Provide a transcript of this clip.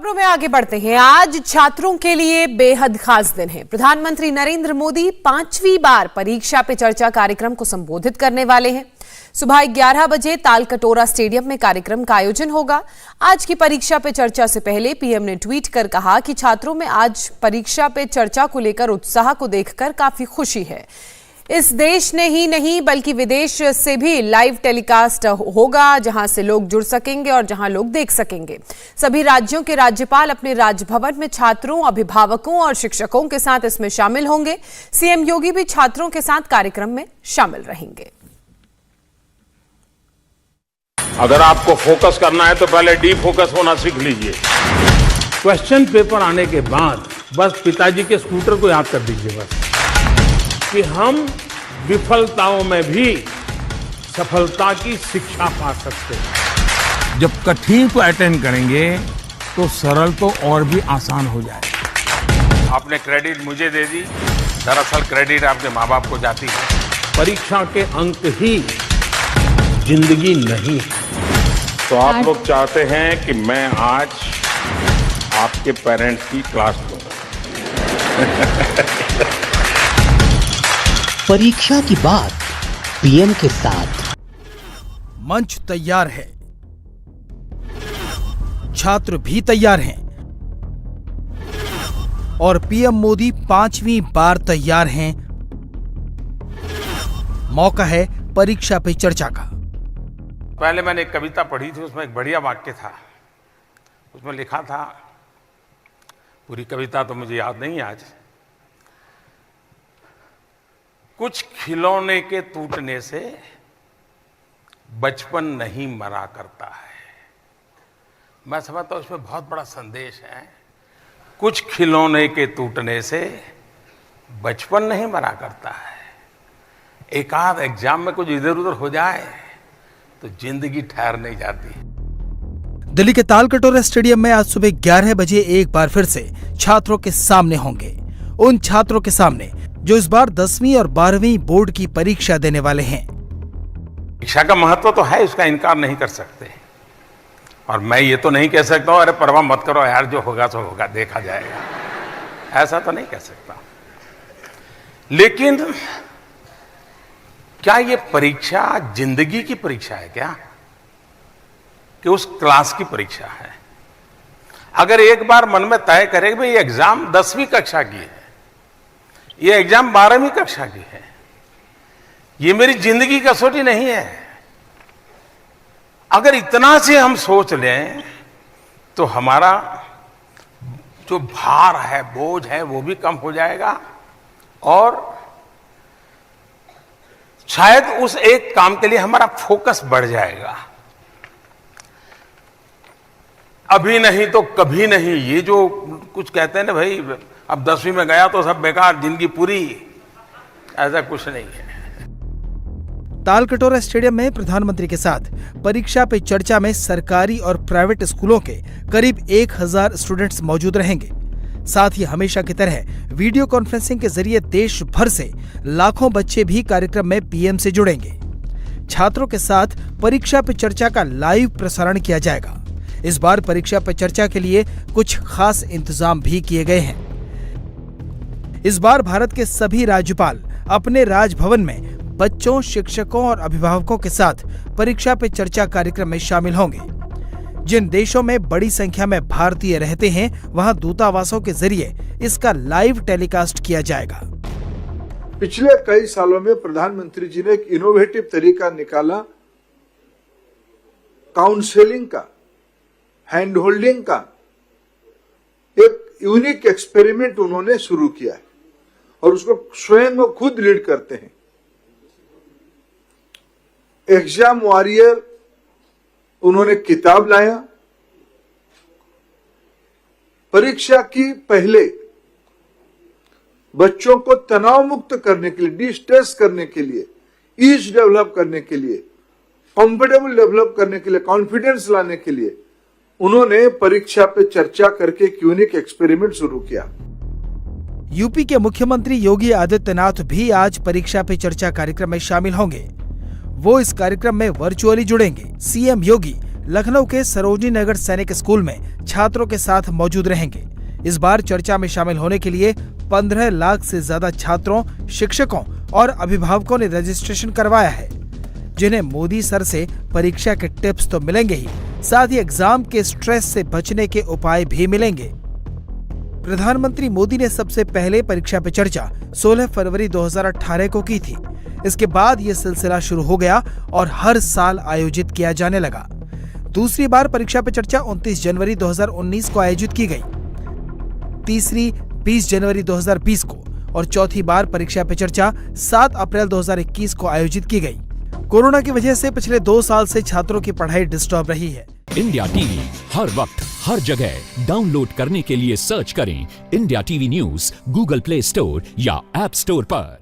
खबरों में आगे बढ़ते हैं। आज छात्रों के लिए बेहद खास दिन है। प्रधानमंत्री नरेंद्र मोदी 5वीं बार परीक्षा पे चर्चा कार्यक्रम को संबोधित करने वाले हैं। सुबह 11 बजे तालकटोरा स्टेडियम में कार्यक्रम का आयोजन होगा। आज की परीक्षा पे चर्चा से पहले पीएम ने ट्वीट कर कहा कि छात्रों में आज परीक्षा पे चर्चा को लेकर उत्साह को देखकर काफी खुशी है। इस देश ने ही नहीं बल्कि विदेश से भी लाइव टेलीकास्ट होगा, जहां से लोग जुड़ सकेंगे और जहां लोग देख सकेंगे। सभी राज्यों के राज्यपाल अपने राजभवन में छात्रों, अभिभावकों और शिक्षकों के साथ इसमें शामिल होंगे। सीएम योगी भी छात्रों के साथ कार्यक्रम में शामिल रहेंगे। अगर आपको फोकस करना है तो पहले डी फोकस होना सीख लीजिए। क्वेश्चन पेपर आने के बाद बस पिताजी के स्कूटर को याद कर दीजिए बस कि हम विफलताओं में भी सफलता की शिक्षा पा सकते हैं। जब कठिन को अटेंड करेंगे तो सरल तो और भी आसान हो जाएगा। आपने क्रेडिट मुझे दे दी, दरअसल क्रेडिट आपके माँ बाप को जाती है। परीक्षा के अंक ही जिंदगी नहीं है। तो आप लोग चाहते हैं कि मैं आज आपके पेरेंट्स की क्लास लूं। परीक्षा की बात पीएम के साथ। मंच तैयार है, छात्र भी तैयार हैं और पीएम मोदी 5वीं बार तैयार हैं। मौका है परीक्षा पे चर्चा का। पहले मैंने एक कविता पढ़ी थी, उसमें एक बढ़िया वाक्य था। उसमें लिखा था, पूरी कविता तो मुझे याद नहीं आज, कुछ खिलौने के टूटने से बचपन नहीं मरा करता है। मैं समझता हूं इसमें बहुत बड़ा संदेश है। कुछ खिलौने के टूटने से बचपन नहीं मरा करता है। एक आध एग्जाम में कुछ इधर उधर हो जाए तो जिंदगी ठहर नहीं जाती। दिल्ली के तालकटोरा स्टेडियम में आज सुबह 11 बजे एक बार फिर से छात्रों के सामने होंगे। उन छात्रों के सामने जो इस बार 10वीं और 12वीं बोर्ड की परीक्षा देने वाले हैं। शिक्षा का महत्व तो है, इसका इनकार नहीं कर सकते। और मैं ये तो नहीं कह सकता हूं अरे परवाह मत करो यार, जो होगा सो होगा, देखा जाएगा। ऐसा तो नहीं कह सकता। लेकिन क्या ये परीक्षा जिंदगी की परीक्षा है क्या, कि उस क्लास की परीक्षा है? अगर एक बार मन में तय करे भाई ये एग्जाम 10वीं कक्षा की है, ये एग्जाम 12वीं कक्षा की है, ये मेरी जिंदगी का कसौटी नहीं है, अगर इतना से हम सोच लें तो हमारा जो भार है, बोझ है, वो भी कम हो जाएगा और शायद उस एक काम के लिए हमारा फोकस बढ़ जाएगा। अभी नहीं तो कभी नहीं, ये जो कुछ कहते हैं ना भाई, अब 10वीं में गया तो सब बेकार, जिंदगी पूरी, ऐसा कुछ नहीं है। तालकटोरा स्टेडियम में प्रधानमंत्री के साथ परीक्षा पे चर्चा में सरकारी और प्राइवेट स्कूलों के करीब 1000 स्टूडेंट्स मौजूद रहेंगे। साथ ही हमेशा की तरह वीडियो कॉन्फ्रेंसिंग के जरिए देश भर से लाखों बच्चे भी कार्यक्रम में पीएम से जुड़ेंगे। छात्रों के साथ परीक्षा पे चर्चा का लाइव प्रसारण किया जाएगा। इस बार परीक्षा पे चर्चा के लिए कुछ खास इंतजाम भी किए गए हैं। इस बार भारत के सभी राज्यपाल अपने राजभवन में बच्चों, शिक्षकों और अभिभावकों के साथ परीक्षा पे चर्चा कार्यक्रम में शामिल होंगे। जिन देशों में बड़ी संख्या में भारतीय रहते हैं, वहां दूतावासों के जरिए इसका लाइव टेलीकास्ट किया जाएगा। पिछले कई सालों में प्रधानमंत्री जी ने एक इनोवेटिव तरीका निकाला, काउंसलिंग का, हैंड होल्डिंग का एक यूनिक एक्सपेरिमेंट उन्होंने शुरू किया है और उसको स्वयं वो खुद लीड करते हैं। एग्जाम वॉरियर उन्होंने किताब लाया। परीक्षा की पहले बच्चों को तनाव मुक्त करने के लिए, डिस्ट्रेस करने के लिए, ईज डेवलप करने के लिए, कंफर्टेबल डेवलप करने के लिए, कॉन्फिडेंस लाने के लिए उन्होंने परीक्षा पे चर्चा करके एक यूनिक एक्सपेरिमेंट शुरू किया। यूपी के मुख्यमंत्री योगी आदित्यनाथ भी आज परीक्षा पे चर्चा कार्यक्रम में शामिल होंगे। वो इस कार्यक्रम में वर्चुअली जुड़ेंगे। सीएम योगी लखनऊ के सरोजनी नगर सैनिक स्कूल में छात्रों के साथ मौजूद रहेंगे। इस बार चर्चा में शामिल होने के लिए 15 लाख से ज्यादा छात्रों, शिक्षकों और अभिभावकों ने रजिस्ट्रेशन करवाया है, जिन्हें मोदी सर से परीक्षा के टिप्स तो मिलेंगे ही, साथ ही एग्जाम के स्ट्रेस से बचने के उपाय भी मिलेंगे। प्रधानमंत्री मोदी ने सबसे पहले परीक्षा पे चर्चा 16 फरवरी 2018 को की थी। इसके बाद ये सिलसिला शुरू हो गया और हर साल आयोजित किया जाने लगा। दूसरी बार परीक्षा पे चर्चा 29 जनवरी 2019 को आयोजित की गई, तीसरी 20 जनवरी 2020 को और चौथी बार परीक्षा पे चर्चा 7 अप्रैल 2021 को आयोजित की गई। कोरोना की वजह से पिछले 2 साल से छात्रों की पढ़ाई डिस्टर्ब रही है। इंडिया टीवी हर वक्त हर जगह डाउनलोड करने के लिए सर्च करें India TV news Google play store या ऐप स्टोर पर।